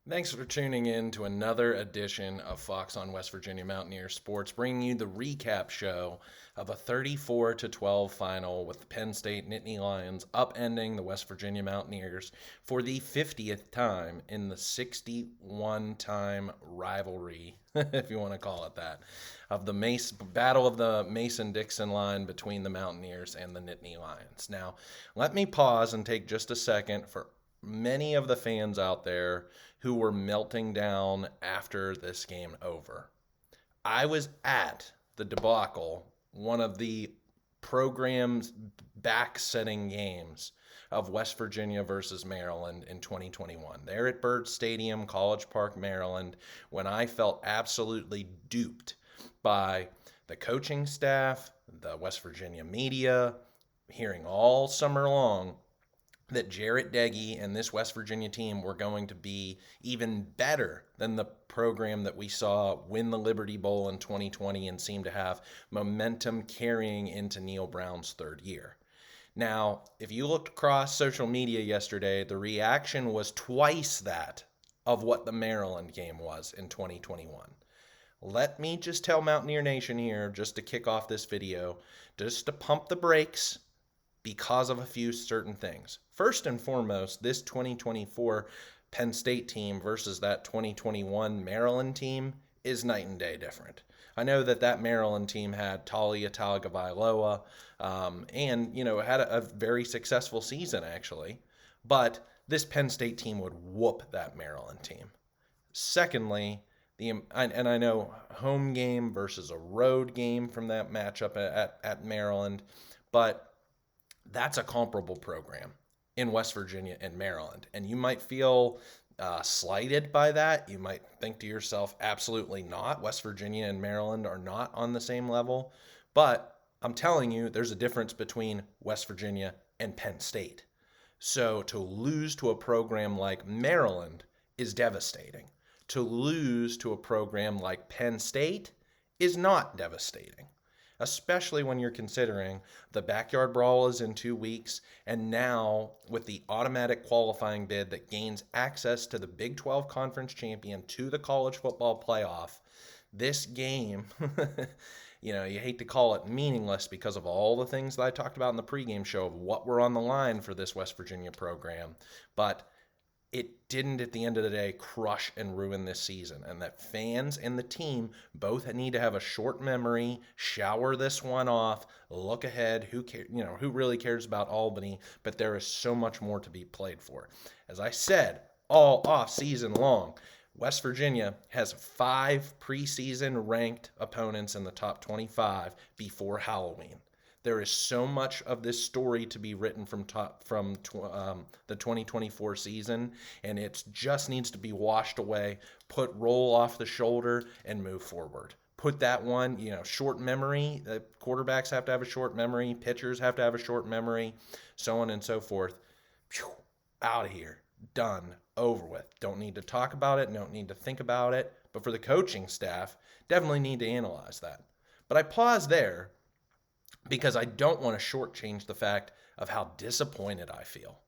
Thanks for tuning in to another edition of Fox on West Virginia Mountaineer Sports, bringing you the recap show of a 34-12 final with the Penn State Nittany Lions upending the West Virginia Mountaineers for the 50th time in the 61-time rivalry, if you want to call it that, of the Battle of the Mason-Dixon line between the Mountaineers and the Nittany Lions. Now, let me pause and take just a second for many of the fans out there who were melting down after this game over. I was at the debacle, one of the program's back-setting games of West Virginia versus Maryland in 2021. There at Byrd Stadium, College Park, Maryland, when I felt absolutely duped by the coaching staff, the West Virginia media, hearing all summer long that Jarrett Deggy and this West Virginia team were going to be even better than the program that we saw win the Liberty Bowl in 2020 and seem to have momentum carrying into Neil Brown's third year. Now, if you looked across social media yesterday, the reaction was twice that of what the Maryland game was in 2021. Let me just tell Mountaineer Nation here, just to kick off this video, just to pump the brakes because of a few certain things. First and foremost, this 2024 Penn State team versus that 2021 Maryland team is night and day different. I know that Maryland team had Talia Tagovailoa and, had a very successful season, actually. But this Penn State team would whoop that Maryland team. Secondly, and I know home game versus a road game from that matchup at Maryland, but that's a comparable program in West Virginia and Maryland. And you might feel slighted by that. You might think to yourself, absolutely not. West Virginia and Maryland are not on the same level. But I'm telling you, there's a difference between West Virginia and Penn State. So to lose to a program like Maryland is devastating. To lose to a program like Penn State is not devastating, especially when you're considering the backyard brawl is in 2 weeks, and now with the automatic qualifying bid that gains access to the Big 12 Conference champion to the college football playoff, this game, you hate to call it meaningless because of all the things that I talked about in the pregame show of what were on the line for this West Virginia program, but it didn't at the end of the day crush and ruin this season, and that fans and the team both need to have a short memory, shower this one off, look ahead. Who really cares about Albany? But there is so much more to be played for. As I said, all off season long, West Virginia has 5 preseason ranked opponents in the top 25 before Halloween. There is so much of this story to be written from the 2024 season, and it just needs to be washed away, roll off the shoulder, and move forward. Put that one, short memory. The quarterbacks have to have a short memory. Pitchers have to have a short memory, so on and so forth. Out of here. Done. Over with. Don't need to talk about it. Don't need to think about it. But for the coaching staff, definitely need to analyze that. But I pause there because I don't want to shortchange the fact of how disappointed I feel.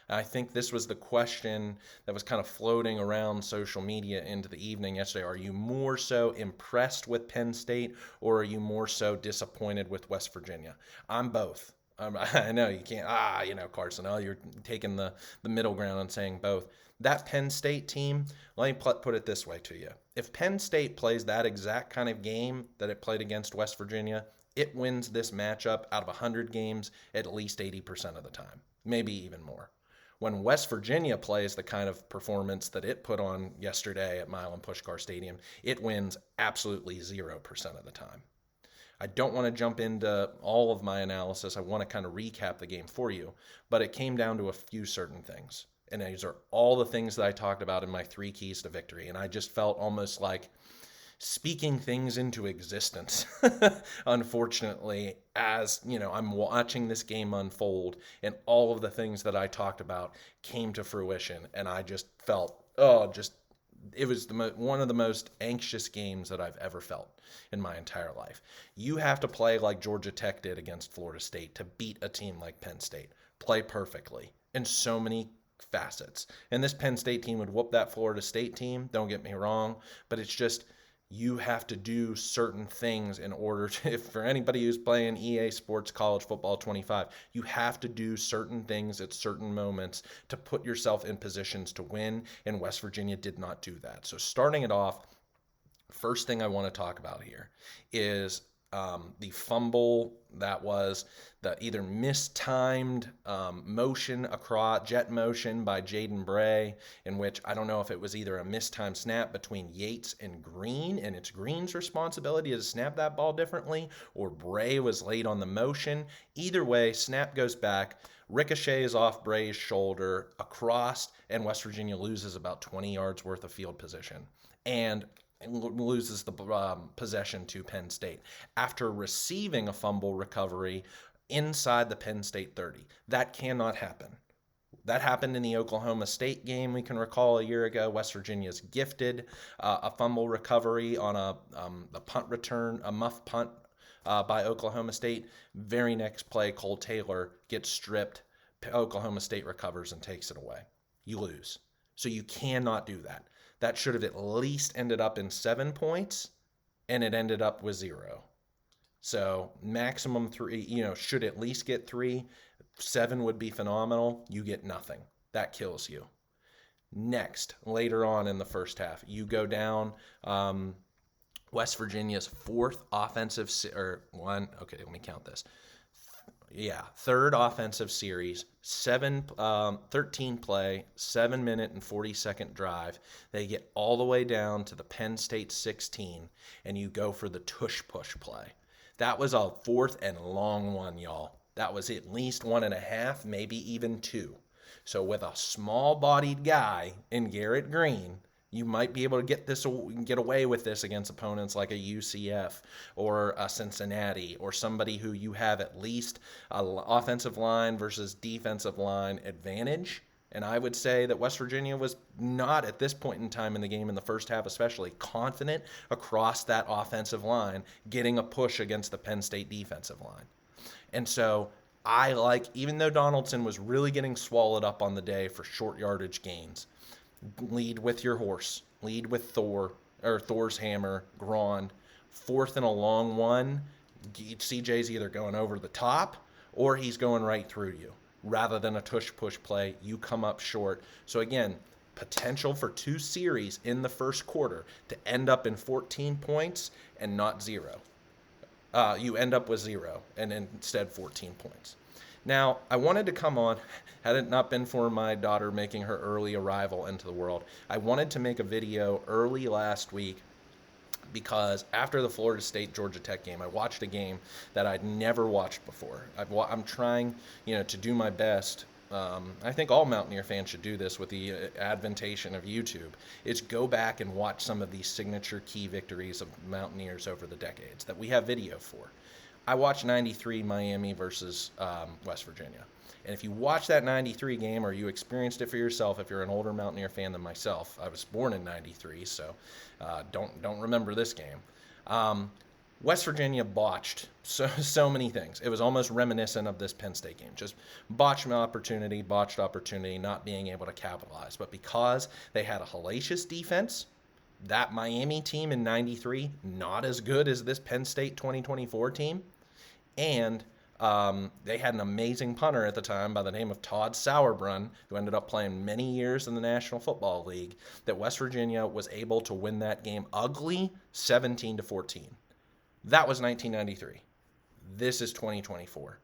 And I think this was the question that was kind of floating around social media into the evening yesterday. Are you more so impressed with Penn State, or are you more so disappointed with West Virginia? I'm both. I know you can't, Carson, you're taking the middle ground and saying both. That Penn State team, let me put it this way to you. If Penn State plays that exact kind of game that it played against West Virginia, it wins this matchup out of 100 games at least 80% of the time, maybe even more. When West Virginia plays the kind of performance that it put on yesterday at Milan Puskar Stadium, it wins absolutely 0% of the time. I don't want to jump into all of my analysis. I want to kind of recap the game for you, but it came down to a few certain things. And these are all the things that I talked about in my 3 keys to victory. And I just felt almost like speaking things into existence, unfortunately, as I'm watching this game unfold, and all of the things that I talked about came to fruition, and I just felt it was one of the most anxious games that I've ever felt in my entire life. You have to play like Georgia Tech did against Florida State to beat a team like Penn State. Play perfectly in so many facets. And this Penn State team would whoop that Florida State team, don't get me wrong, but it's just you have to do certain things in order to, if for anybody who's playing EA Sports College Football 25, you have to do certain things at certain moments to put yourself in positions to win, and West Virginia did not do that. So starting it off, first thing I want to talk about here is the fumble that was the either mistimed motion across jet motion by Jaden Bray, in which I don't know if it was either a mistimed snap between Yates and Green, and it's Green's responsibility to snap that ball differently, or Bray was late on the motion. Either way, snap goes back, ricochets off Bray's shoulder across, and West Virginia loses about 20 yards worth of field position. And loses the possession to Penn State after receiving a fumble recovery inside the Penn State 30. That cannot happen. That happened in the Oklahoma State game we can recall a year ago. West Virginia's gifted a fumble recovery on a punt return, a muff punt by Oklahoma State. Very next play, Cole Taylor gets stripped. Oklahoma State recovers and takes it away. You lose. So you cannot do that. That should have at least ended up in 7 points, and it ended up with 0. So maximum 3, should at least get 3. 7 would be phenomenal. You get nothing. That kills you. Next, later on in the first half, you go down West Virginia's fourth offensive, let me count this. Third offensive series, 13 play, 7 minute and 40-second drive. They get all the way down to the Penn State 16, and you go for the tush-push play. That was a fourth and long one, y'all. That was at least 1.5, maybe even 2. So with a small-bodied guy in Garrett Green, you might be able to get away with this against opponents like a UCF or a Cincinnati or somebody who you have at least an offensive line versus defensive line advantage. And I would say that West Virginia was not, at this point in time in the game, in the first half especially, confident across that offensive line getting a push against the Penn State defensive line. And so even though Donaldson was really getting swallowed up on the day for short yardage gains, lead with your horse. Lead with Thor's hammer, Grand. Fourth and a long one, CJ's either going over the top or he's going right through you. Rather than a tush-push play, you come up short. So again, potential for 2 series in the first quarter to end up in 14 points and not 0. You end up with 0 and instead 14 points. Now, I wanted to come on, had it not been for my daughter making her early arrival into the world, I wanted to make a video early last week because after the Florida State-Georgia Tech game, I watched a game that I'd never watched before. I'm trying, to do my best. I think all Mountaineer fans should do this with the adventation of YouTube, is go back and watch some of these signature key victories of Mountaineers over the decades that we have video for. I watched 93 Miami versus West Virginia. And if you watch that 93 game or you experienced it for yourself, if you're an older Mountaineer fan than myself, I was born in 93, so don't remember this game. West Virginia botched so many things. It was almost reminiscent of this Penn State game. Just botched opportunity, not being able to capitalize. But because they had a hellacious defense, that Miami team in 93, not as good as this Penn State 2024 team. And they had an amazing punter at the time by the name of Todd Sauerbrunn, who ended up playing many years in the National Football League, that West Virginia was able to win that game ugly 17-14. That was 1993. This is 2024.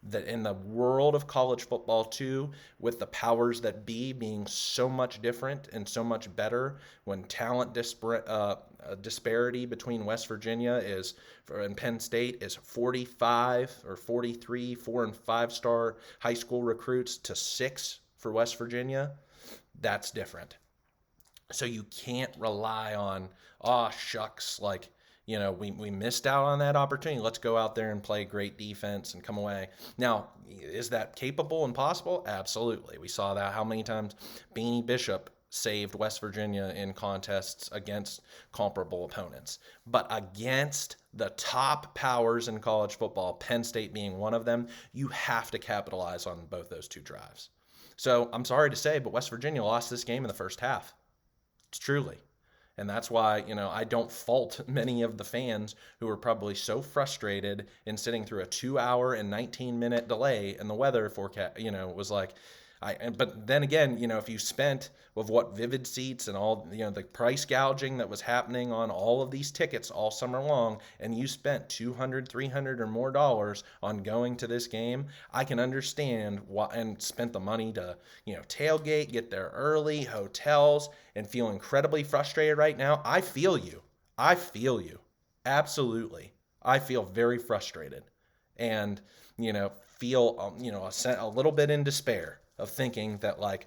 That in the world of college football too, with the powers that be being so much different and so much better, when talent disparity between West Virginia and Penn State is 45 or 43 4- and 5-star high school recruits to 6 for West Virginia, that's different. So you can't rely on, we missed out on that opportunity. Let's go out there and play great defense and come away. Now, is that capable and possible? Absolutely. We saw that how many times Beanie Bishop saved West Virginia in contests against comparable opponents. But against the top powers in college football, Penn State being one of them, you have to capitalize on both those 2 drives. So I'm sorry to say, but West Virginia lost this game in the first half. It's truly. And that's why, I don't fault many of the fans who were probably so frustrated in sitting through a 2 hour and 19-minute delay in the weather forecast. Was like, but then again, if you spent with what Vivid Seats and all, the price gouging that was happening on all of these tickets all summer long, and you spent 200, 300 or more dollars on going to this game, I can understand why, and spent the money to, tailgate, get there early, hotels, and feel incredibly frustrated right now. I feel you. I feel you. Absolutely. I feel very frustrated and, feel, a little bit in despair of thinking that, like,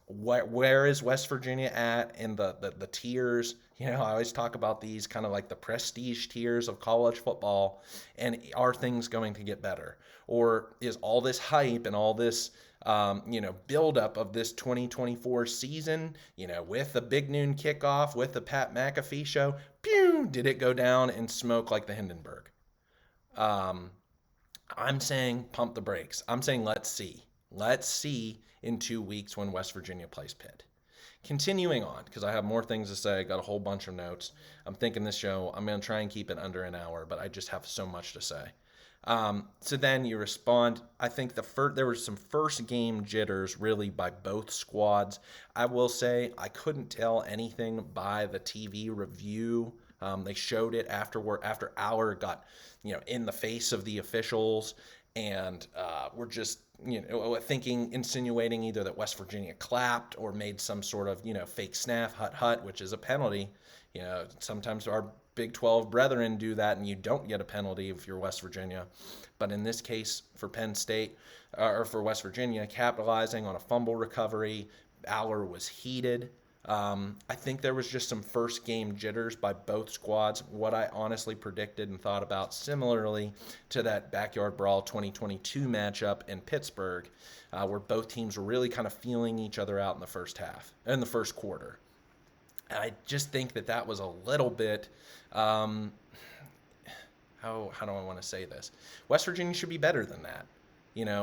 where is West Virginia at in the tiers? I always talk about these kind of like the prestige tiers of college football, and are things going to get better? Or is all this hype and all this, buildup of this 2024 season, with the big noon kickoff, with the Pat McAfee show, pew, did it go down in smoke like the Hindenburg? Um, I'm saying pump the brakes. I'm saying let's see. Let's see in 2 weeks when West Virginia plays Pitt. Continuing on, because I have more things to say, I got a whole bunch of notes. I'm thinking this show, I'm going to try and keep it under an hour, but I just have so much to say. So then you respond. I think there was some first game jitters really by both squads. I will say I couldn't tell anything by the TV review. They showed it after Aller got in the face of the officials, and were just insinuating either that West Virginia clapped or made some sort of fake snap, hut, which is a penalty. Sometimes our Big 12 brethren do that, and you don't get a penalty if you're West Virginia. But in this case, for Penn State, or for West Virginia, capitalizing on a fumble recovery, Aller was heated. I think there was just some first game jitters by both squads, what I honestly predicted and thought about similarly to that Backyard Brawl 2022 matchup in Pittsburgh, where both teams were really kind of feeling each other out in the first quarter. And I just think that was a little bit, how do I want to say this? West Virginia should be better than that.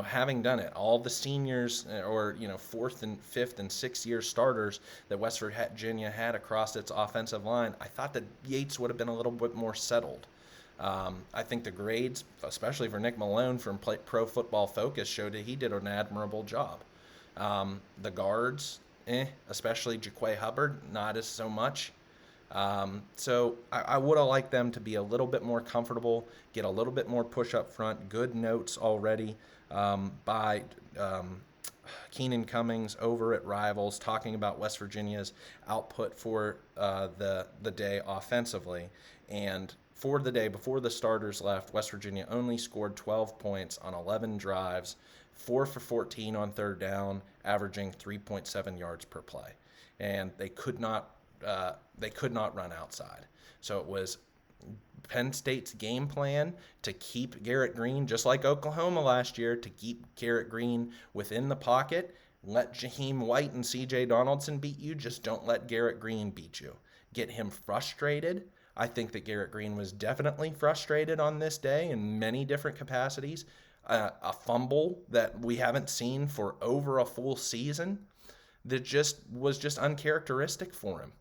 Having done it, all the seniors or, fourth and fifth and sixth year starters that West Virginia had across its offensive line, I thought that Yates would have been a little bit more settled. I think the grades, especially for Nick Malone from Pro Football Focus, showed that he did an admirable job. The guards, especially Jaquay Hubbard, not as so much. So I would have liked them to be a little bit more comfortable, get a little bit more push up front. Good notes already by Keenan Cummings over at Rivals, talking about West Virginia's output for the day offensively. And for the day before the starters left, West Virginia only scored 12 points on 11 drives, 4 for 14 on third down, averaging 3.7 yards per play. And they could not run outside. So it was Penn State's game plan to keep Garrett Green, just like Oklahoma last year, to keep Garrett Green within the pocket. Let Jaheim White and C.J. Donaldson beat you. Just don't let Garrett Green beat you. Get him frustrated. I think that Garrett Green was definitely frustrated on this day in many different capacities. A fumble that we haven't seen for over a full season that was just uncharacteristic for him.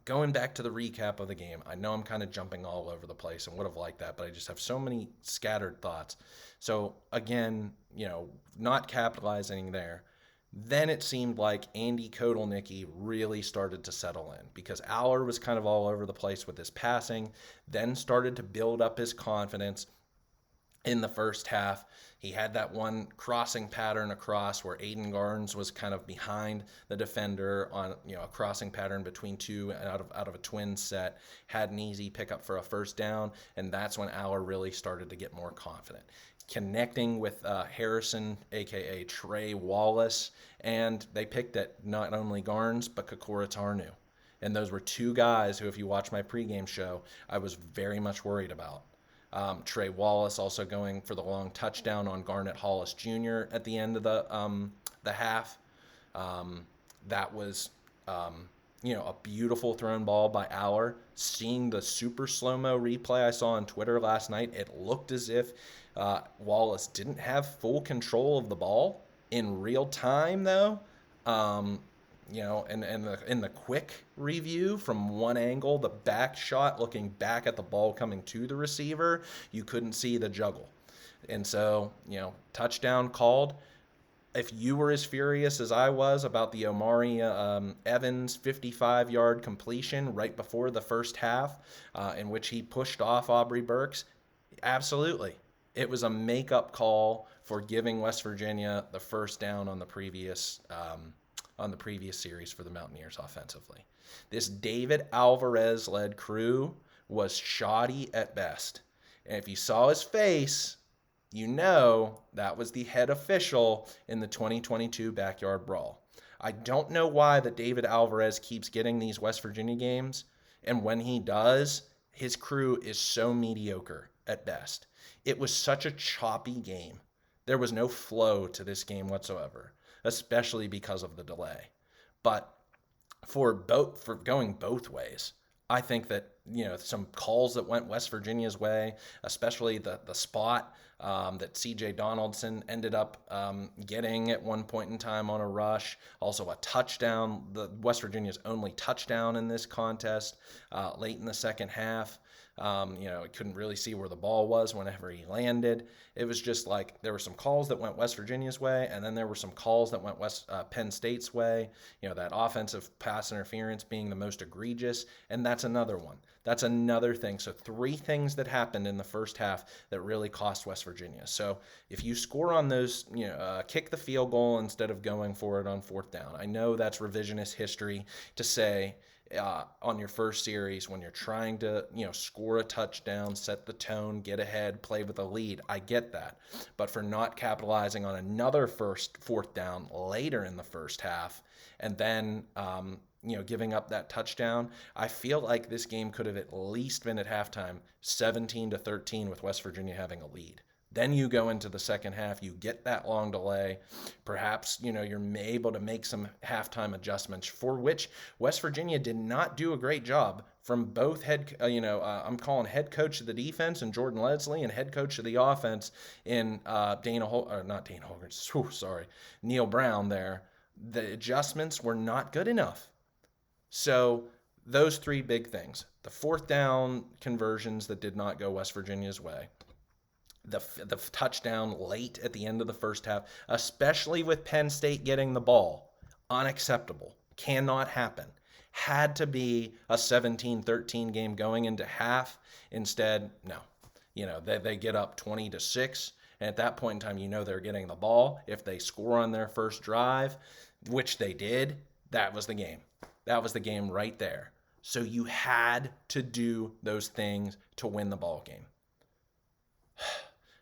Going back to the recap of the game, I know I'm kind of jumping all over the place and would have liked that, but I just have so many scattered thoughts. So again, not capitalizing there. Then it seemed like Andy Kotelnicki really started to settle in because Aller was kind of all over the place with his passing, then started to build up his confidence. In the first half, he had that one crossing pattern across where Aiden Garnes was kind of behind the defender on a crossing pattern between two out of a twin set, had an easy pickup for a first down, and that's when Aller really started to get more confident. Connecting with Harrison, a.k.a. Trey Wallace, and they picked at not only Garnes, but Kokora Tarnu. And those were two guys who, if you watch my pregame show, I was very much worried about. Trey Wallace also going for the long touchdown on Garnett Hollis Jr. at the end of the half. That was a beautiful thrown ball by Aller. Seeing the super slow-mo replay I saw on Twitter last night, it looked as if Wallace didn't have full control of the ball. In real time, though, in the quick review from one angle, the back shot looking back at the ball coming to the receiver, you couldn't see the juggle. And so, touchdown called. If you were as furious as I was about the Omari Evans 55-yard completion right before the first half, in which he pushed off Aubrey Burks, absolutely. It was a make-up call for giving West Virginia the first down on the previous series for the Mountaineers offensively. This David Alvarez-led crew was shoddy at best. And if you saw his face, you know that was the head official in the 2022 Backyard Brawl. I don't know why that David Alvarez keeps getting these West Virginia games, and when he does, his crew is so mediocre at best. It was such a choppy game. There was no flow to this game whatsoever, especially because of the delay. But for going both ways, I think that some calls that went West Virginia's way, especially the spot that C.J. Donaldson ended up getting at one point in time on a rush, also a touchdown, the West Virginia's only touchdown in this contest late in the second half. Couldn't really see where the ball was whenever he landed. It was just like there were some calls that went West Virginia's way, and then there were some calls that went Penn State's way. That offensive pass interference being the most egregious, and that's another one. That's another thing. So 3 things that happened in the first half that really cost West Virginia. So if you score on those, kick the field goal instead of going for it on 4th down. I know that's revisionist history to say on your first series when you're trying to, score a touchdown, set the tone, get ahead, play with a lead. I get that. But for not capitalizing on another 4th down later in the first half and then, giving up that touchdown, I feel like this game could have at least been at halftime 17-13 with West Virginia having a lead. Then you go into the second half, you get that long delay. Perhaps, you're able to make some halftime adjustments for which West Virginia did not do a great job from both I'm calling head coach of the defense in Jordan Leslie and head coach of the offense in Neil Brown there. The adjustments were not good enough. So those 3 big things, the 4th down conversions that did not go West Virginia's way, the touchdown late at the end of the first half, especially with Penn State getting the ball, unacceptable, cannot happen. Had to be a 17-13 game going into half. Instead, no. They get up 20-6, and at that point in time, they're getting the ball. If they score on their first drive, which they did, that was the game. That was the game right there. So you had to do those things to win the ball game.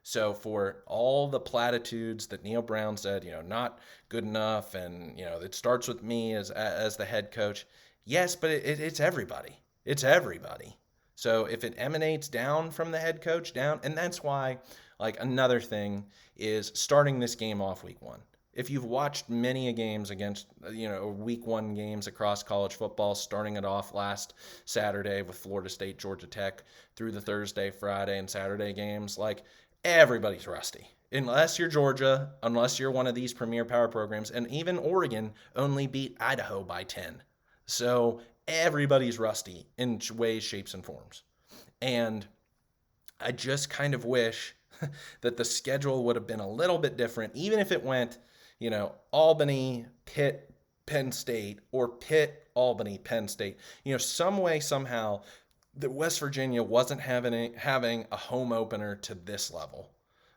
So for all the platitudes that Neil Brown said, not good enough, and it starts with me as the head coach. Yes, but it's everybody. It's everybody. So if it emanates down from the head coach down, and that's why, another thing is starting this game off week 1. If you've watched many games against, week 1 games across college football, starting it off last Saturday with Florida State, Georgia Tech, through the Thursday, Friday, and Saturday games, everybody's rusty. Unless you're Georgia, unless you're one of these premier power programs, and even Oregon only beat Idaho by 10. So everybody's rusty in ways, shapes, and forms. And I just kind of wish that the schedule would have been a little bit different, even if it went, Albany, Pitt, Penn State, or Pitt, Albany, Penn State. Some way, somehow, that West Virginia wasn't having a home opener to this level.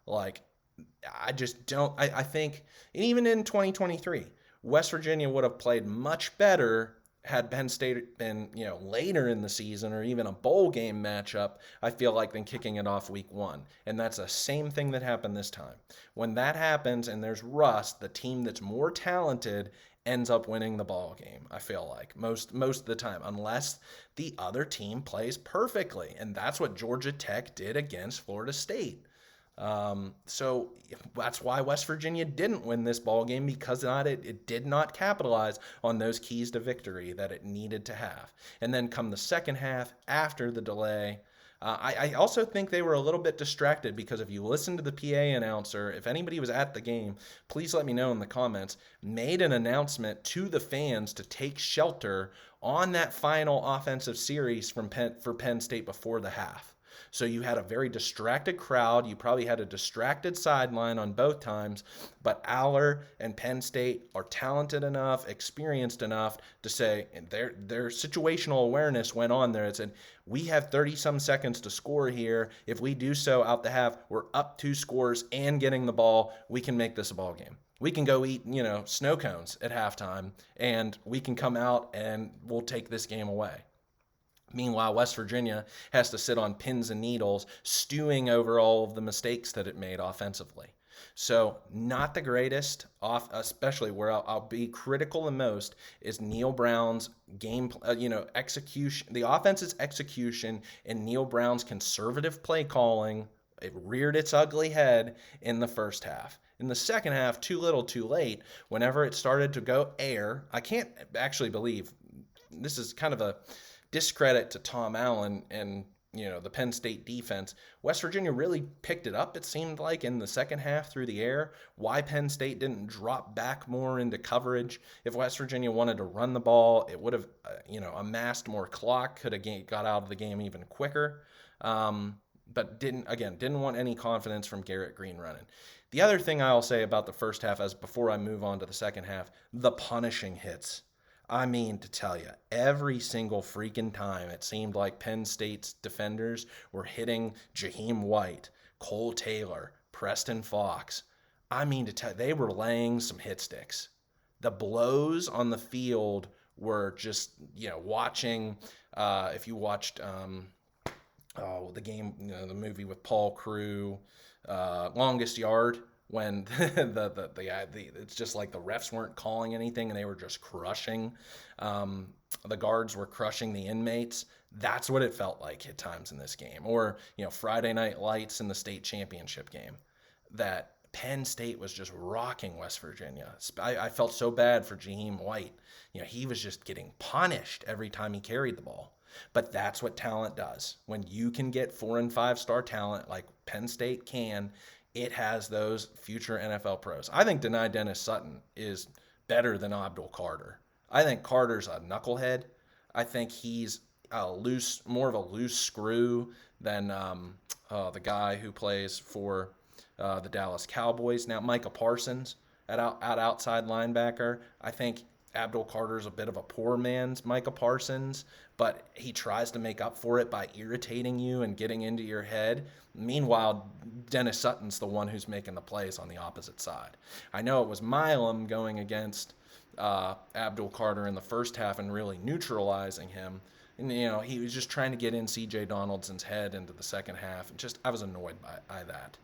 I just don't. I think, even in 2023, West Virginia would have played much better had Penn State been, later in the season or even a bowl game matchup, I feel like, than kicking it off week 1. And that's the same thing that happened this time. When that happens and there's rust, the team that's more talented ends up winning the ball game, I feel like, most of the time, unless the other team plays perfectly. And that's what Georgia Tech did against Florida State. So that's why West Virginia didn't win this ball game, because it did not capitalize on those keys to victory that it needed to have. And then come the second half, after the delay, I also think they were a little bit distracted because if you listen to the PA announcer, if anybody was at the game, please let me know in the comments, made an announcement to the fans to take shelter on that final offensive series for Penn State before the half. So you had a very distracted crowd. You probably had a distracted sideline on both times, but Aller and Penn State are talented enough, experienced enough to say, and their situational awareness went on there. It said, we have 30 some seconds to score here. If we do so out the half, we're up 2 scores and getting the ball. We can make this a ball game. We can go eat, snow cones at halftime, and we can come out and we'll take this game away. Meanwhile, West Virginia has to sit on pins and needles, stewing over all of the mistakes that it made offensively. So not the greatest, especially where I'll be critical the most is Neil Brown's game, execution, the offense's execution, and Neil Brown's conservative play calling. It reared its ugly head in the first half. In the second half, too little, too late. Whenever it started to go air, I can't actually believe this is kind of a discredit to Tom Allen and the Penn State defense. West Virginia really picked it up, it seemed like, in the second half through the air. Why Penn State didn't drop back more into coverage. If West Virginia wanted to run the ball, it would have amassed more clock, could have got out of the game even quicker. But didn't want any confidence from Garrett Green running. The other thing I'll say about the first half, as before I move on to the second half, the punishing hits. I mean, to tell you, every single freaking time it seemed like Penn State's defenders were hitting Jaheim White, Cole Taylor, Preston Fox. I mean, to tell you, they were laying some hit sticks. The blows on the field were just, watching, if you watched the game, the movie with Paul Crew, Longest Yard, when it's just like the refs weren't calling anything and they were just crushing, the guards were crushing the inmates. That's what it felt like at times in this game. Or, Friday Night Lights in the state championship game, that Penn State was just rocking West Virginia. I felt so bad for Jaheim White. He was just getting punished every time he carried the ball. But that's what talent does. When you can get 4 and 5 star talent like Penn State can, it has those future NFL pros. I think Deni Dennis Sutton is better than Abdul Carter. I think Carter's a knucklehead. I think he's more of a loose screw than the guy who plays for the Dallas Cowboys now, Micah Parsons at outside linebacker. I think Abdul Carter's a bit of a poor man's Micah Parsons, but he tries to make up for it by irritating you and getting into your head. Meanwhile, Dennis Sutton's the one who's making the plays on the opposite side. I know it was Milam going against Abdul Carter in the first half and really neutralizing him. And, he was just trying to get in C.J. Donaldson's head into the second half. I was annoyed by that.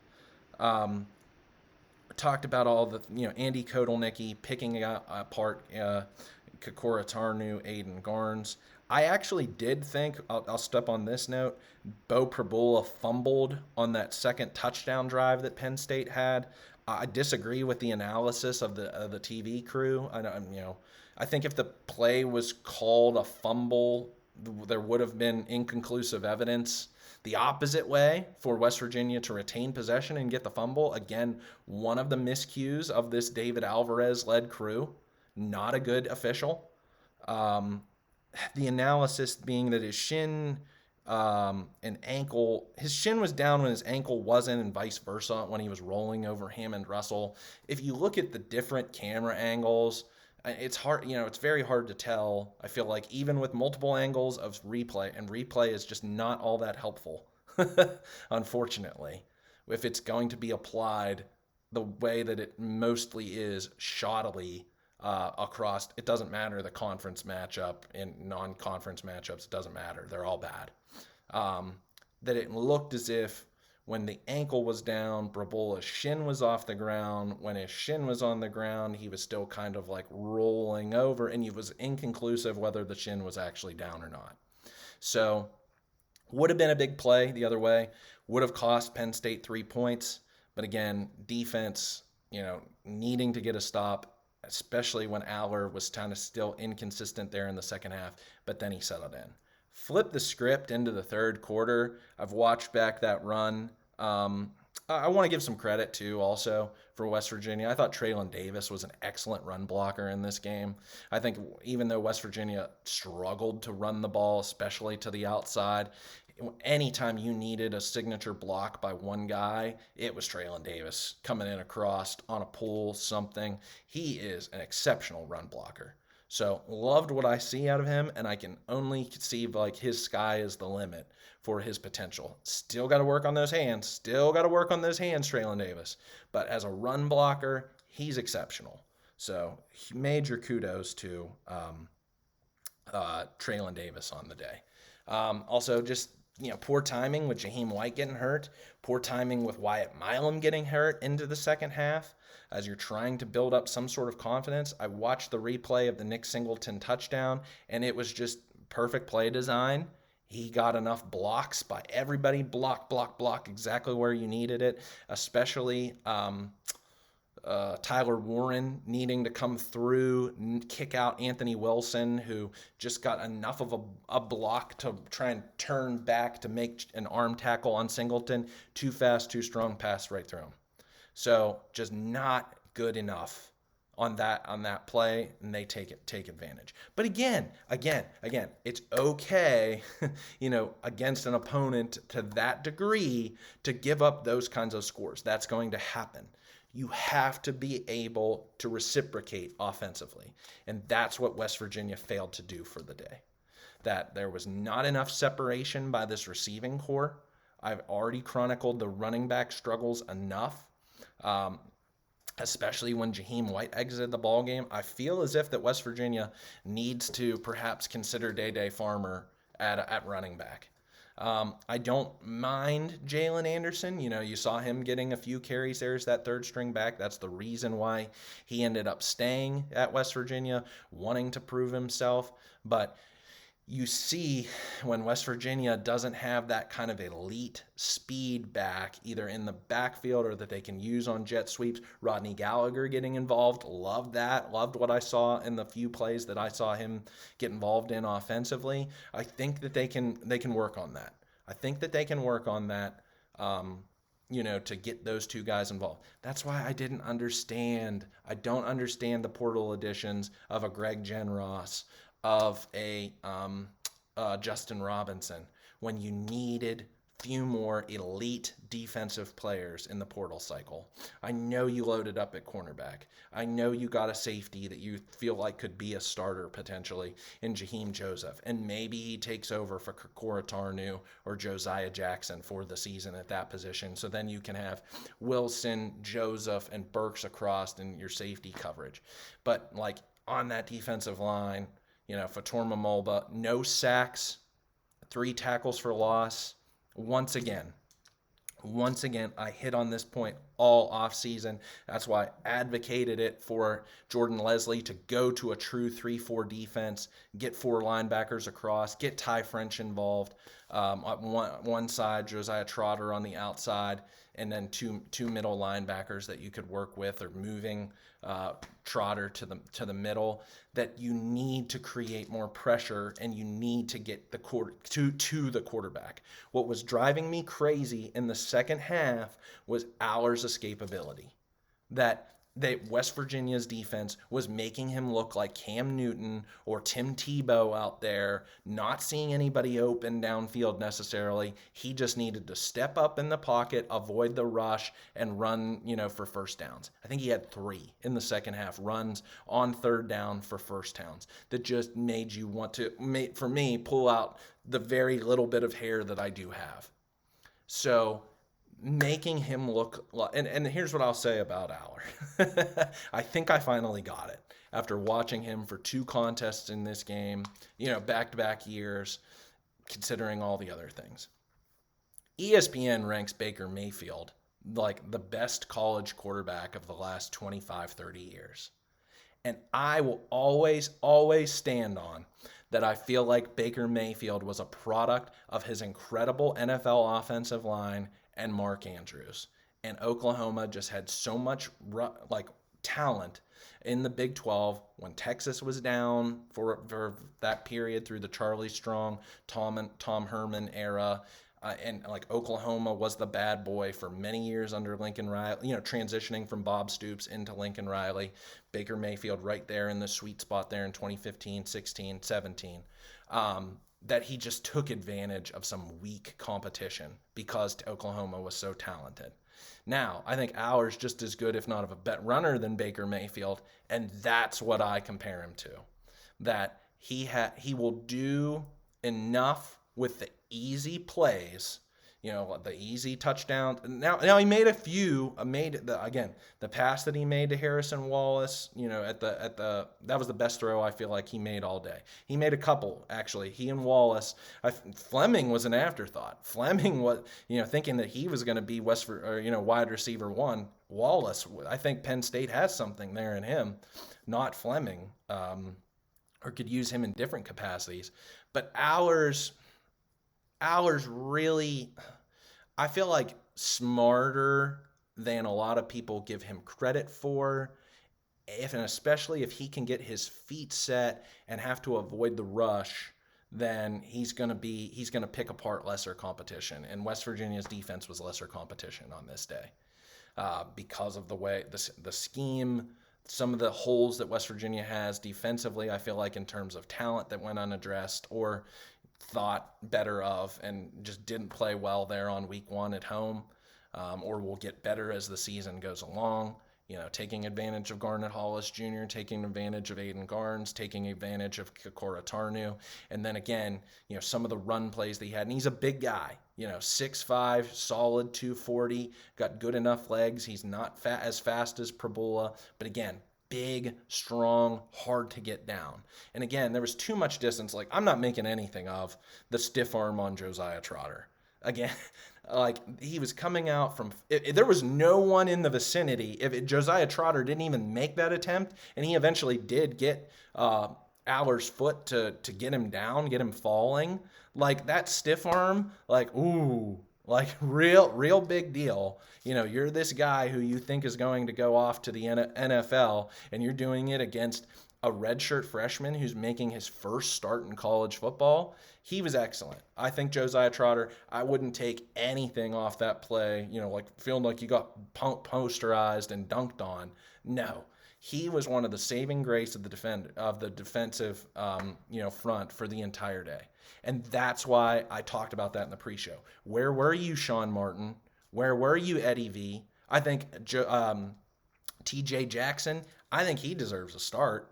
Talked about all the, Andy Kotelnicki picking apart Kokora Tarnu, Aiden Garnes. I actually did think, I'll step on this note, Bo Prabula fumbled on that second touchdown drive that Penn State had. I disagree with the analysis of the TV crew. I think if the play was called a fumble, there would have been inconclusive evidence the opposite way for West Virginia to retain possession and get the fumble. Again, one of the miscues of this David Alvarez-led crew. Not a good official. The analysis being that his shin and ankle, his shin was down when his ankle wasn't, and vice versa when he was rolling over Hammond Russell. If you look at the different camera angles, it's hard, it's very hard to tell. I feel like even with multiple angles of replay, and replay is just not all that helpful, unfortunately, if it's going to be applied the way that it mostly is, shoddily, across, it doesn't matter the conference matchup and non-conference matchups, it doesn't matter. They're all bad. That it looked as if when the ankle was down, Brabola's shin was off the ground. When his shin was on the ground, he was still kind of like rolling over, and it was inconclusive whether the shin was actually down or not. So would have been a big play the other way. Would have cost Penn State 3 points. But again, defense, needing to get a stop, especially when Aller was kind of still inconsistent there in the second half, but then he settled in. Flip the script into the third quarter. I've watched back that run. I want to give some credit too, also for West Virginia. I thought Traylon Davis was an excellent run blocker in this game. I think even though West Virginia struggled to run the ball, especially to the outside, anytime you needed a signature block by one guy, it was Traylon Davis coming in across on a pull, something. He is an exceptional run blocker. So loved what I see out of him, and I can only see like his sky is the limit for his potential. Still got to work on those hands. Traylon Davis. But as a run blocker, he's exceptional. So major kudos to Traylon Davis on the day. Also, just poor timing with Jaheim White getting hurt, poor timing with Wyatt Milam getting hurt into the second half. As you're trying to build up some sort of confidence, I watched the replay of the Nick Singleton touchdown, and it was just perfect play design. He got enough blocks by everybody, block, exactly where you needed it, especially Tyler Warren needing to come through, kick out Anthony Wilson, who just got enough of a block to try and turn back to make an arm tackle on Singleton. Too fast, too strong, pass right through him. So just not good enough on that play, and they take advantage. But again, it's okay, against an opponent to that degree to give up those kinds of scores. That's going to happen. You have to be able to reciprocate offensively, and that's what West Virginia failed to do for the day. That there was not enough separation by this receiving core. I've already chronicled the running back struggles enough. Especially when Jaheim White exited the ball game. I feel as if that West Virginia needs to perhaps consider Day Farmer at running back. I don't mind Jalen Anderson. You saw him getting a few carries there as that third string back. That's the reason why he ended up staying at West Virginia, wanting to prove himself. But you see when West Virginia doesn't have that kind of elite speed back, either in the backfield or that they can use on jet sweeps. Rodney Gallagher getting involved. Loved that. Loved what I saw in the few plays that I saw him get involved in offensively. I think that they can work on that. To get those two guys involved. That's why I don't understand the portal additions of a Greg Genross, of a Justin Robinson, when you needed few more elite defensive players in the portal cycle. I know you loaded up at cornerback. I know you got a safety that you feel like could be a starter potentially in Jaheim Joseph, and maybe he takes over for Kokora Tarnu or Josiah Jackson for the season at that position. So then you can have Wilson, Joseph, and Burks across in your safety coverage. But like on that defensive line, Fatorma Mulba, no sacks, 3 tackles for loss. Once again, I hit on this point all offseason. That's why I advocated it for Jordan Leslie to go to a true 3-4 defense, get 4 linebackers across, get Ty French involved. On one side, Josiah Trotter on the outside, and then two middle linebackers that you could work with, or moving Trotter to the middle. That you need to create more pressure, and you need to get the to the quarterback. What was driving me crazy in the second half was Aller's escapability. That West Virginia's defense was making him look like Cam Newton or Tim Tebow out there, not seeing anybody open downfield necessarily. He just needed to step up in the pocket, avoid the rush, and run, for first downs. I think he had 3 in the second half runs on third down for first downs that just made you want to, for me, pull out the very little bit of hair that I do have. So making him look like, and here's what I'll say about Aller. I think I finally got it after watching him for 2 contests in this game, back-to-back years, considering all the other things. ESPN ranks Baker Mayfield like the best college quarterback of the last 25, 30 years. And I will always stand on that. I feel like Baker Mayfield was a product of his incredible NFL offensive line and Mark Andrews. And Oklahoma just had so much talent in the Big 12 when Texas was down for that period through the Charlie Strong, Tom Herman era. And like Oklahoma was the bad boy for many years under Lincoln Riley, transitioning from Bob Stoops into Lincoln Riley. Baker Mayfield right there in the sweet spot there in 2015, 16, 17. That he just took advantage of some weak competition because Oklahoma was so talented. Now, I think Allar's just as good, if not of a better runner than Baker Mayfield, and that's what I compare him to. That he will do enough with the easy plays, the easy touchdowns. Now he made a few. The pass that he made to Harrison Wallace, that was the best throw I feel like he made all day. He made a couple actually. He and Wallace. Fleming was an afterthought. Fleming was, thinking that he was going to be wide receiver one. Wallace, I think Penn State has something there in him, not Fleming, or could use him in different capacities. But Allar's really, I feel like, smarter than a lot of people give him credit for, and especially if he can get his feet set and have to avoid the rush, then he's going to pick apart lesser competition. And West Virginia's defense was lesser competition on this day because of the way the scheme, some of the holes that West Virginia has defensively. I feel like in terms of talent that went unaddressed or thought better of and just didn't play well there on week one at home, or will get better as the season goes along. Taking advantage of Garnet Hollis Jr., taking advantage of Aiden Garnes, taking advantage of Kokora Tarnu. And then again, some of the run plays that he had. And he's a big guy, 6'5", solid 240, got good enough legs. He's not as fast as Prabula, but again, big, strong, hard to get down. And again, there was too much distance. Like, I'm not making anything of the stiff arm on Josiah Trotter. Again, like, he was coming out from, there was no one in the vicinity. Josiah Trotter didn't even make that attempt, and he eventually did get Allar's foot to get him down, get him falling. Like, that stiff arm, like, ooh, like, real big deal. You're this guy who you think is going to go off to the NFL, and you're doing it against a redshirt freshman who's making his first start in college football. He was excellent. I think Josiah Trotter, I wouldn't take anything off that play, like feeling like you got posterized and dunked on. No. He was one of the saving grace of the defensive front for the entire day. And that's why I talked about that in the pre-show. Where were you, Sean Martin? Where were you, Eddie V? I think TJ Jackson, I think he deserves a start.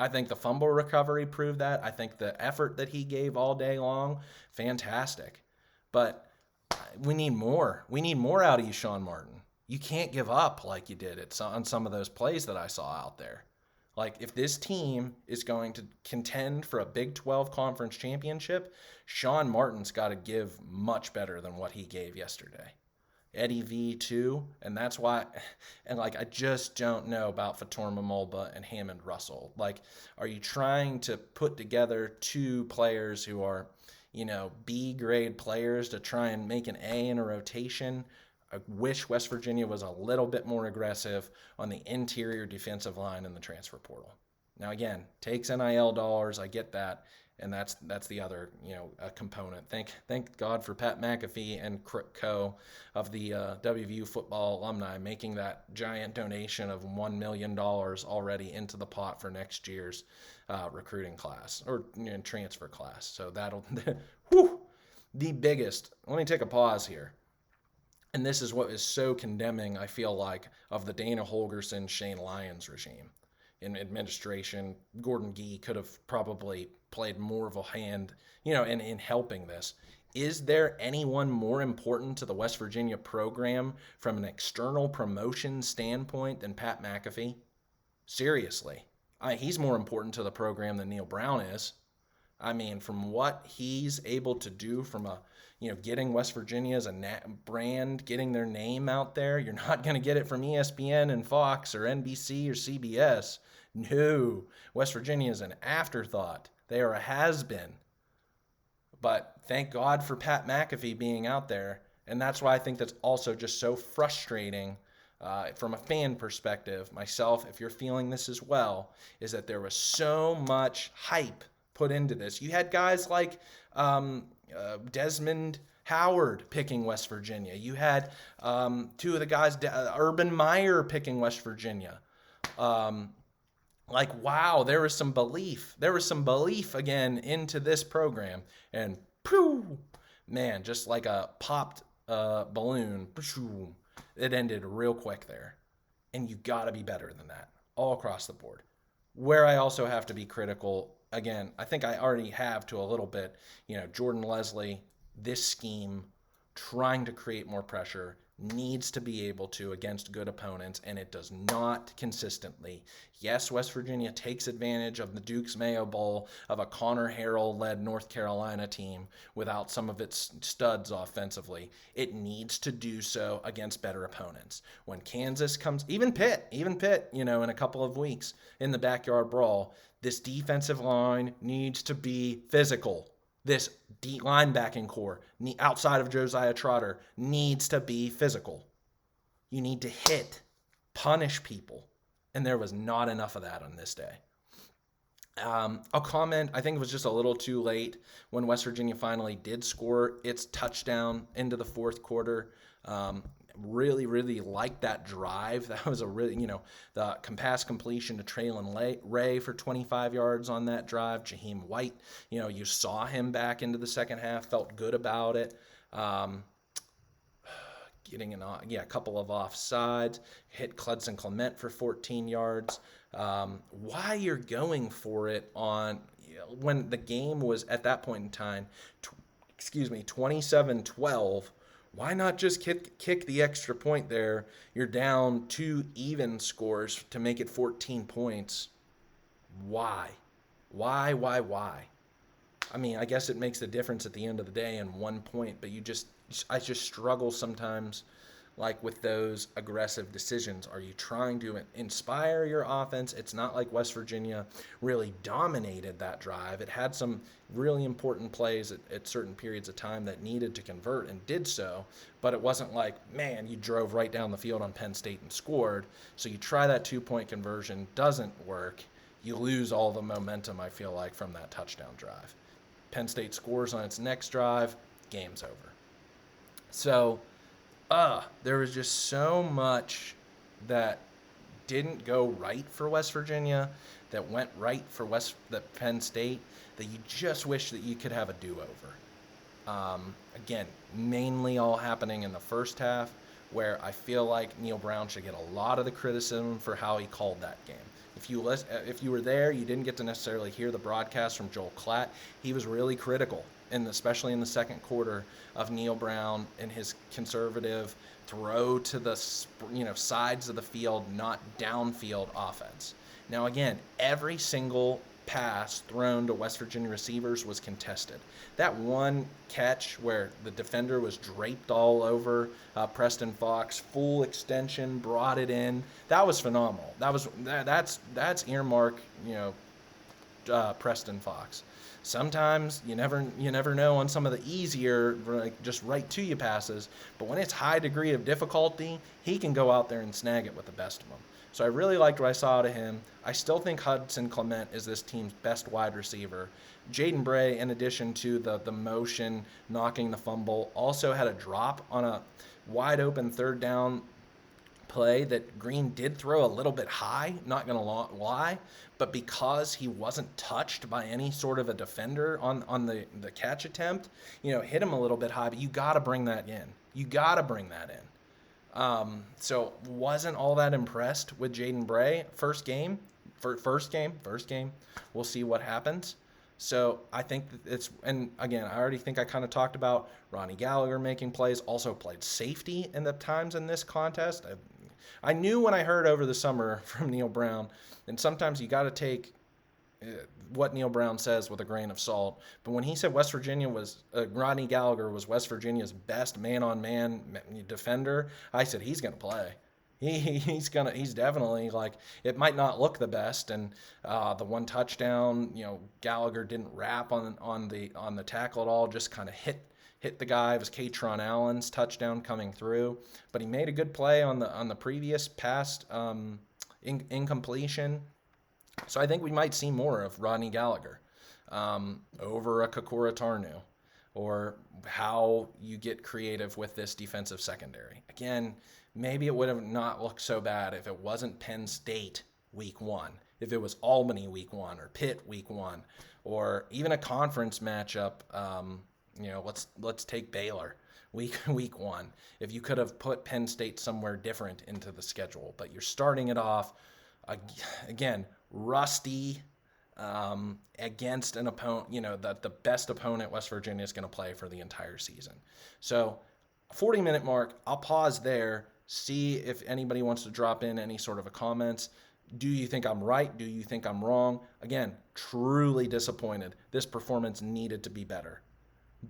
I think the fumble recovery proved that. I think the effort that he gave all day long, fantastic. But we need more. We need more out of you, Sean Martin. You can't give up like you did on some of those plays that I saw out there. Like, if this team is going to contend for a Big 12 conference championship, Sean Martin's got to give much better than what he gave yesterday. Eddie V too, and that's why, and like, I just don't know about Fatorma Mulba and Hammond Russell. Like, are you trying to put together two players who are, B grade players to try and make an A in a rotation? I wish West Virginia was a little bit more aggressive on the interior defensive line in the transfer portal. Now, again, takes NIL dollars. I get that. And that's the other, a component. Thank God for Pat McAfee and co. of the WVU football alumni making that giant donation of $1 million already into the pot for next year's recruiting class or transfer class. So that'll, the biggest. Let me take a pause here. And this is what is so condemning, I feel like, of the Dana Holgorsen, Shane Lyons regime. In administration, Gordon Gee could have probably played more of a hand, in helping this. Is there anyone more important to the West Virginia program from an external promotion standpoint than Pat McAfee? Seriously. He's more important to the program than Neil Brown is. From what he's able to do from getting West Virginia as a brand, getting their name out there, you're not going to get it from ESPN and Fox or NBC or CBS. No, West Virginia is an afterthought. They are a has-been. But thank God for Pat McAfee being out there, and that's why I think that's also just so frustrating from a fan perspective, myself, if you're feeling this as well, is that there was so much hype put into this. You had guys like Desmond Howard picking West Virginia. You had two of the guys, Urban Meyer picking West Virginia. Wow, there was some belief. There was some belief again into this program. And pooh, man, just like a popped balloon, it ended real quick there. And you got to be better than that all across the board. Where I also have to be critical, again, I think I already have to a little bit, Jordan Leslie, this scheme, trying to create more pressure, needs to be able to against good opponents, and it does not consistently. Yes, West Virginia takes advantage of the Duke's Mayo Bowl of a Connor Harrell-led North Carolina team without some of its studs offensively. It needs to do so against better opponents. When Kansas comes, even Pitt, in a couple of weeks in the backyard brawl, this defensive line needs to be physical. This linebacking core, outside of Josiah Trotter, needs to be physical. You need to hit, punish people, and there was not enough of that on this day. I'll comment, I think it was just a little too late when West Virginia finally did score its touchdown into the fourth quarter. Really, really liked that drive. That was a really, the pass completion to Traylon Ray for 25 yards on that drive. Jaheim White, you saw him back into the second half, felt good about it. Getting a couple of offsides, hit Cledson Clement for 14 yards. Why you're going for it on when the game was at that point in time, 27-12. Why not just kick the extra point there? You're down 2 even scores to make it 14 points. Why? I mean, I guess it makes the difference at the end of the day in 1 point, but I just struggle sometimes with those aggressive decisions. Are you trying to inspire your offense? It's not like West Virginia really dominated that drive. It had some really important plays at certain periods of time that needed to convert and did so, but it wasn't like, man, you drove right down the field on Penn State and scored. So you try that 2-point conversion, doesn't work. You lose all the momentum, I feel like, from that touchdown drive. Penn State scores on its next drive, game's over. So, there was just so much that didn't go right for West Virginia, that went right for Penn State, that you just wish that you could have a do-over. Again, mainly all happening in the first half, where I feel like Neal Brown should get a lot of the criticism for how he called that game. If you were there, you didn't get to necessarily hear the broadcast from Joel Klatt. He was really critical, especially in the second quarter, of Neal Brown and his conservative throw to the sides of the field, not downfield offense. Now again, every single pass thrown to West Virginia receivers was contested. That one catch where the defender was draped all over Preston Fox, full extension, brought it in, that was phenomenal. That's earmark, Preston Fox. Sometimes you never know on some of the easier, just right to you passes, but when it's high degree of difficulty, he can go out there and snag it with the best of them. So I really liked what I saw out of him. I still think Hudson Clement is this team's best wide receiver. Jaden Bray, in addition to the motion, knocking the fumble, also had a drop on a wide open third down play that Green did throw a little bit high, not going to lie, but because he wasn't touched by any sort of a defender on the catch attempt, hit him a little bit high, but you got to bring that in. So wasn't all that impressed with Jaden Bray. First game. We'll see what happens. So I think and again, I already think I kind of talked about Ronnie Gallagher making plays, also played safety in the times in this contest. I knew when I heard over the summer from Neal Brown, and sometimes you got to take what Neal Brown says with a grain of salt. But when he said Rodney Gallagher was West Virginia's best man-on-man defender, I said he's going to play. He's definitely, it might not look the best, and the one touchdown, Gallagher didn't wrap on the tackle at all, just kind of hit hit the guy. It was Katron Allen's touchdown coming through, but he made a good play on the previous pass incompletion. So I think we might see more of Rodney Gallagher over a Kokora Tarnu, or how you get creative with this defensive secondary. Again, maybe it would have not looked so bad if it wasn't Penn State week 1, if it was Albany week 1 or Pitt week 1, or even a conference matchup. Let's take Baylor week 1. If you could have put Penn State somewhere different into the schedule, but you're starting it off again rusty, against an opponent, the best opponent West Virginia is going to play for the entire season. So 40-minute mark, I'll pause there, see if anybody wants to drop in any sort of a comments. Do you think I'm right? Do you think I'm wrong? Again, truly disappointed. This performance needed to be better.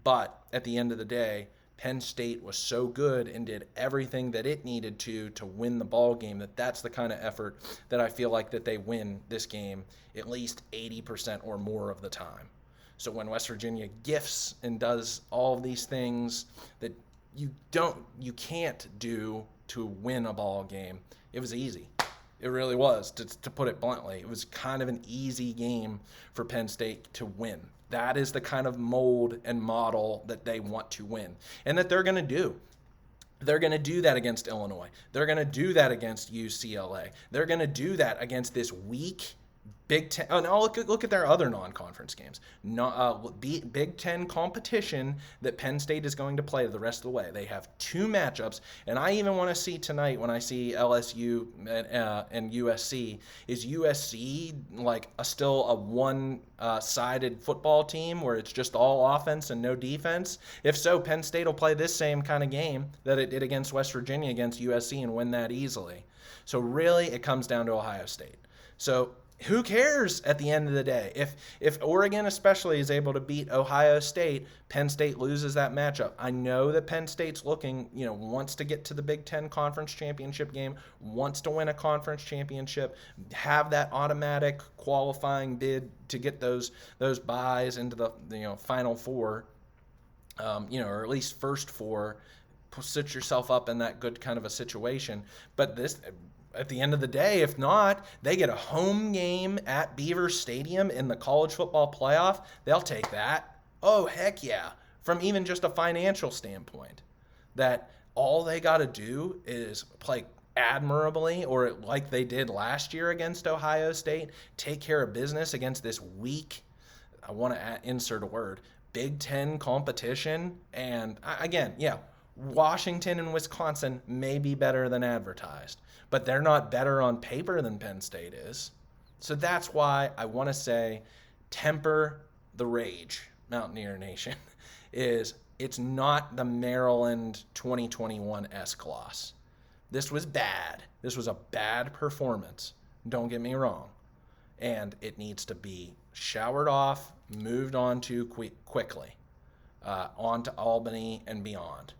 But at the end of the day, Penn State was so good and did everything that it needed to win the ball game that's the kind of effort that I feel like that they win this game at least 80% or more of the time. So when West Virginia gifts and does all of these things that you can't do to win a ball game, it was easy. It really was, to put it bluntly. It was kind of an easy game for Penn State to win. That is the kind of mold and model that they want to win and that they're going to do. They're going to do that against Illinois. They're going to do that against UCLA. They're going to do that against this weak Big Ten. Oh, no, look at their other non-conference games. Big Ten competition that Penn State is going to play the rest of the way. They have 2 matchups, and I even want to see tonight when I see LSU and USC. Is USC like still a one-sided football team where it's just all offense and no defense? If so, Penn State will play this same kind of game that it did against West Virginia against USC and win that easily. So really, it comes down to Ohio State. So who cares at the end of the day? If Oregon especially is able to beat Ohio State, Penn State loses that matchup. I know that Penn State's looking, wants to get to the Big Ten Conference Championship game, wants to win a conference championship, have that automatic qualifying bid to get those byes into the Final Four, or at least first 4, sit yourself up in that good kind of a situation. But this, at the end of the day, if not, they get a home game at Beaver Stadium in the college football playoff. They'll take that. Oh, heck yeah. From even just a financial standpoint, that all they got to do is play admirably, or like they did last year against Ohio State, take care of business against this weak, I want to insert a word, Big Ten competition. And again, Washington and Wisconsin may be better than advertised, but they're not better on paper than Penn State is. So that's why I want to say temper the rage, Mountaineer Nation. It's not the Maryland 2021 S-Class. This was bad. This was a bad performance. Don't get me wrong. And it needs to be showered off, moved on to quickly, on to Albany and beyond,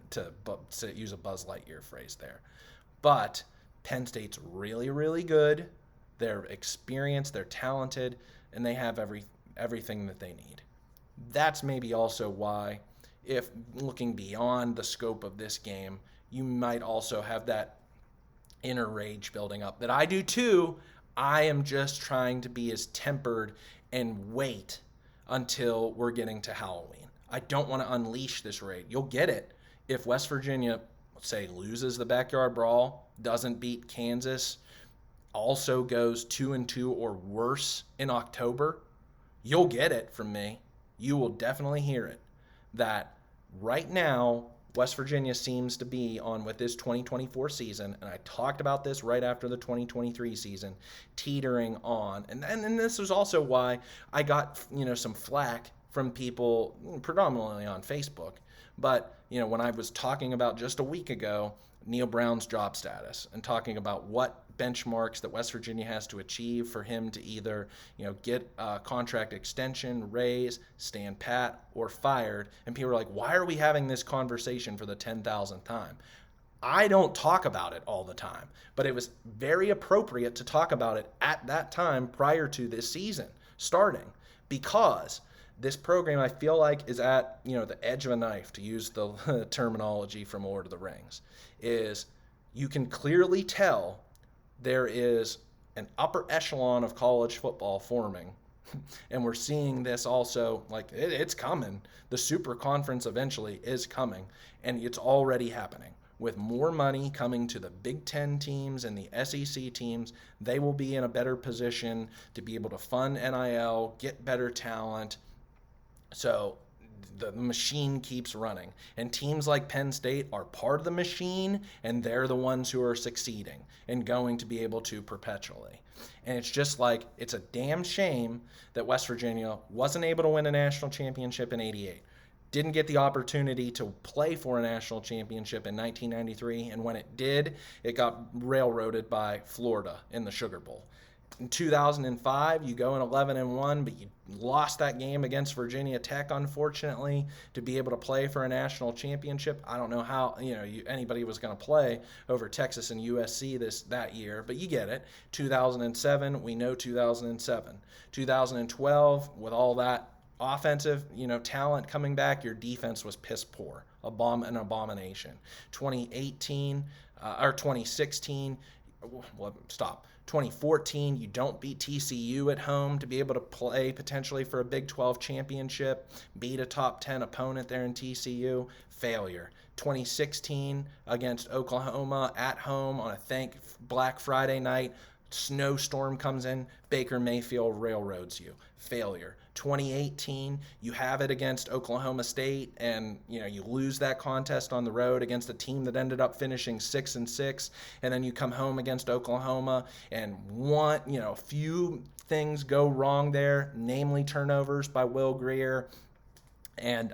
to use a Buzz Lightyear phrase there. But Penn State's really, really good. They're experienced, they're talented, and they have everything that they need. That's maybe also why, if looking beyond the scope of this game, you might also have that inner rage building up that I do too. I am just trying to be as tempered and wait until we're getting to Halloween. I don't want to unleash this rage. You'll get it if West Virginia, let's say, loses the backyard brawl, doesn't beat Kansas, also goes 2-2 or worse in October. You'll get it from me. You will definitely hear it. That right now, West Virginia seems to be on with this 2024 season, and I talked about this right after the 2023 season, teetering on. And this is also why I got, some flack from people, predominantly on Facebook. But, when I was talking about just a week ago, Neil Brown's job status and talking about what benchmarks that West Virginia has to achieve for him to either, get a contract extension, raise, stand pat, or fired. And people are like, why are we having this conversation for the 10,000th time? I don't talk about it all the time, but it was very appropriate to talk about it at that time prior to this season starting, because This program, I feel like, is at, the edge of a knife, to use the terminology from Lord of the Rings. Is you can clearly tell there is an upper echelon of college football forming. And we're seeing this also, like, it's coming. The super conference eventually is coming, and it's already happening. With more money coming to the Big Ten teams and the SEC teams, they will be in a better position to be able to fund NIL, get better talent. So the machine keeps running. And teams like Penn State are part of the machine, and they're the ones who are succeeding and going to be able to perpetually. And it's just like, it's a damn shame that West Virginia wasn't able to win a national championship in '88. Didn't get the opportunity to play for a national championship in 1993, and when it did, it got railroaded by Florida in the Sugar Bowl. In 2005, you go in 11-1, but you lost that game against Virginia Tech, unfortunately, to be able to play for a national championship. I don't know how anybody was going to play over Texas and USC that year, but you get it. 2007, we know 2007. 2012, with all that offensive, talent coming back, your defense was piss poor, an abomination. 2016. 2014, you don't beat TCU at home to be able to play potentially for a Big 12 championship, beat a top 10 opponent there in TCU, failure. 2016 against Oklahoma at home on a Black Friday night, snowstorm comes in, Baker Mayfield railroads you, failure. 2018, you have it against Oklahoma State, and you lose that contest on the road against a team that ended up finishing 6-6, and then you come home against Oklahoma, and a few things go wrong there, namely turnovers by Will Grier, and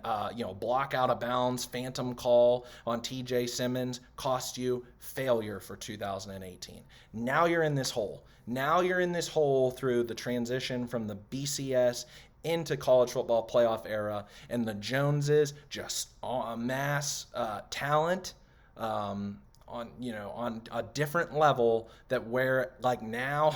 block out of bounds, phantom call on TJ Simmons cost you, failure for 2018. Now you're in this hole. Through the transition from the BCS into college football playoff era, and the Joneses just amass talent on a different level, that where, like, now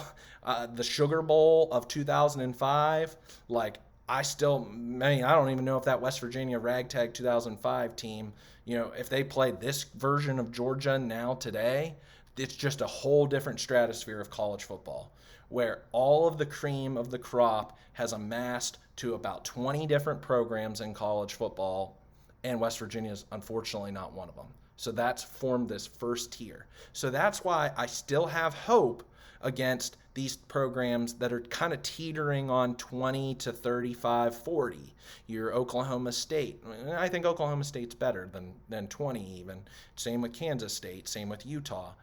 the Sugar Bowl of 2005, like, I don't even know if that West Virginia ragtag 2005 team, if they played this version of Georgia now today, it's just a whole different stratosphere of college football, where all of the cream of the crop has amassed to about 20 different programs in college football, and West Virginia is unfortunately not one of them. So that's formed this first tier. So that's why I still have hope against these programs that are kind of teetering on 20 to 35, 40. Your Oklahoma State. I think Oklahoma State's better than 20 even. Same with Kansas State. Same with Utah.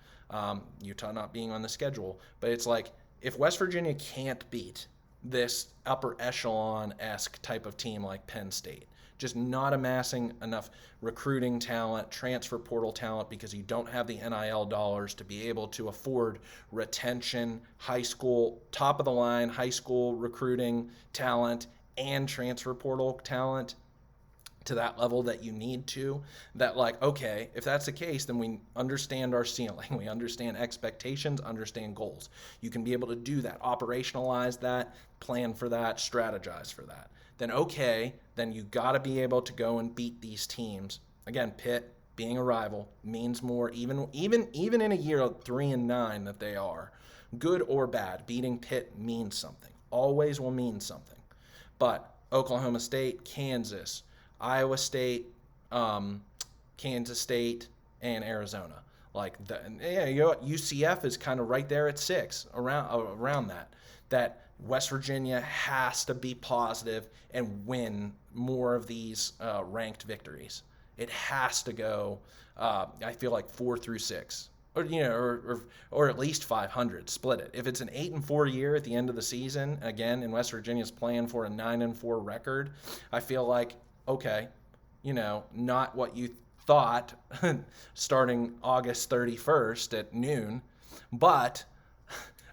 Utah not being on the schedule. But it's like, if West Virginia can't beat this upper echelon-esque type of team like Penn State, just not amassing enough recruiting talent, transfer portal talent, because you don't have the NIL dollars to be able to afford retention, high school, top of the line, high school recruiting talent, and transfer portal talent to that level that you need to, that, like, okay, if that's the case, then we understand our ceiling. We understand expectations, understand goals. You can be able to do that, operationalize that, plan for that, strategize for that. Then okay, then you got to be able to go and beat these teams. Again, Pitt being a rival means more, even in a year of 3-9 that they are, good or bad, beating Pitt means something. Always will mean something. But Oklahoma State, Kansas, Iowa State, Kansas State, and Arizona. UCF is kind of right there at 6, around that. That West Virginia has to be positive and win more of these ranked victories. It has to go, I feel like 4 through 6, or at least 500. Split it. If it's an 8-4 year at the end of the season, again, and West Virginia's playing for a 9-4 record, I feel like, okay, not what you thought starting August 31st at noon, but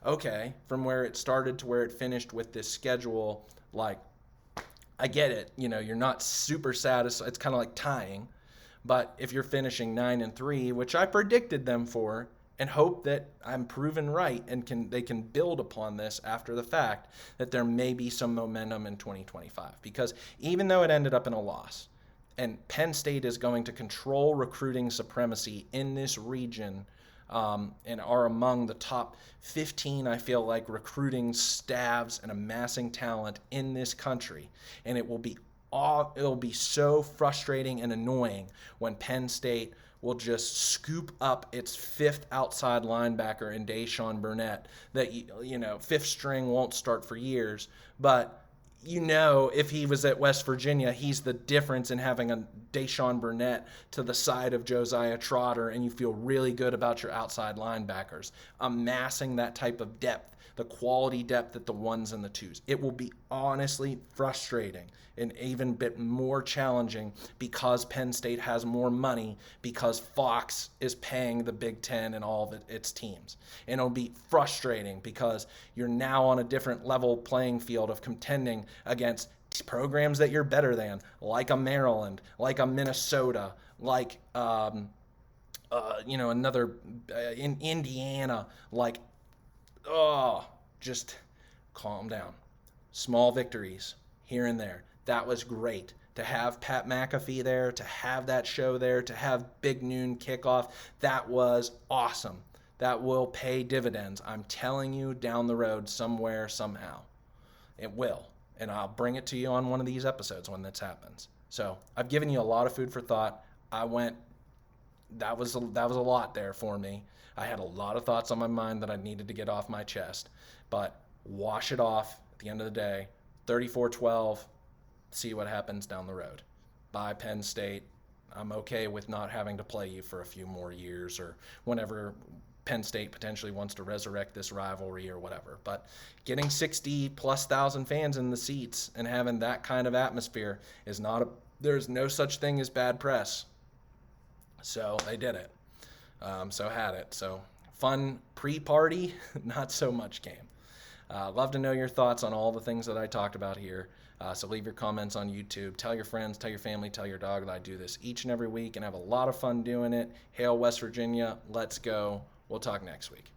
okay, from where it started to where it finished with this schedule, like, I get it. You're not super satisfied. It's kind of like tying. But if you're finishing 9-3, which I predicted them for, and hope that I'm proven right and they can build upon this after the fact, that there may be some momentum in 2025. Because even though it ended up in a loss, and Penn State is going to control recruiting supremacy in this region, and are among the top 15, I feel like, recruiting staffs and amassing talent in this country. And it'll be so frustrating and annoying when Penn State will just scoop up its fifth outside linebacker in Deshaun Burnett, that, fifth string won't start for years, but if he was at West Virginia, he's the difference in having a Deshaun Burnett to the side of Josiah Trotter, and you feel really good about your outside linebackers. Amassing that type of depth, the quality depth at the ones and the twos. It will be honestly frustrating and even a bit more challenging because Penn State has more money, because Fox is paying the Big Ten and all of its teams. And it'll be frustrating because you're now on a different level playing field of contending against programs that you're better than, like a Maryland, like a Minnesota, like another in Indiana, like, just calm down. Small victories here and there. That was great. To have Pat McAfee there, to have that show there, to have Big Noon Kickoff, that was awesome. That will pay dividends. I'm telling you, down the road, somewhere, somehow. It will. And I'll bring it to you on one of these episodes when this happens. So I've given you a lot of food for thought. That was a lot there for me. I had a lot of thoughts on my mind that I needed to get off my chest. But wash it off at the end of the day. 34-12. See what happens down the road. Bye, Penn State. I'm okay with not having to play you for a few more years, or whenever Penn State potentially wants to resurrect this rivalry or whatever. But getting 60+ thousand fans in the seats and having that kind of atmosphere there's no such thing as bad press. So they did it. So fun pre-party, not so much game. Love to know your thoughts on all the things that I talked about here. So leave your comments on YouTube. Tell your friends, tell your family, tell your dog that I do this each and every week and have a lot of fun doing it. Hail West Virginia. Let's go. We'll talk next week.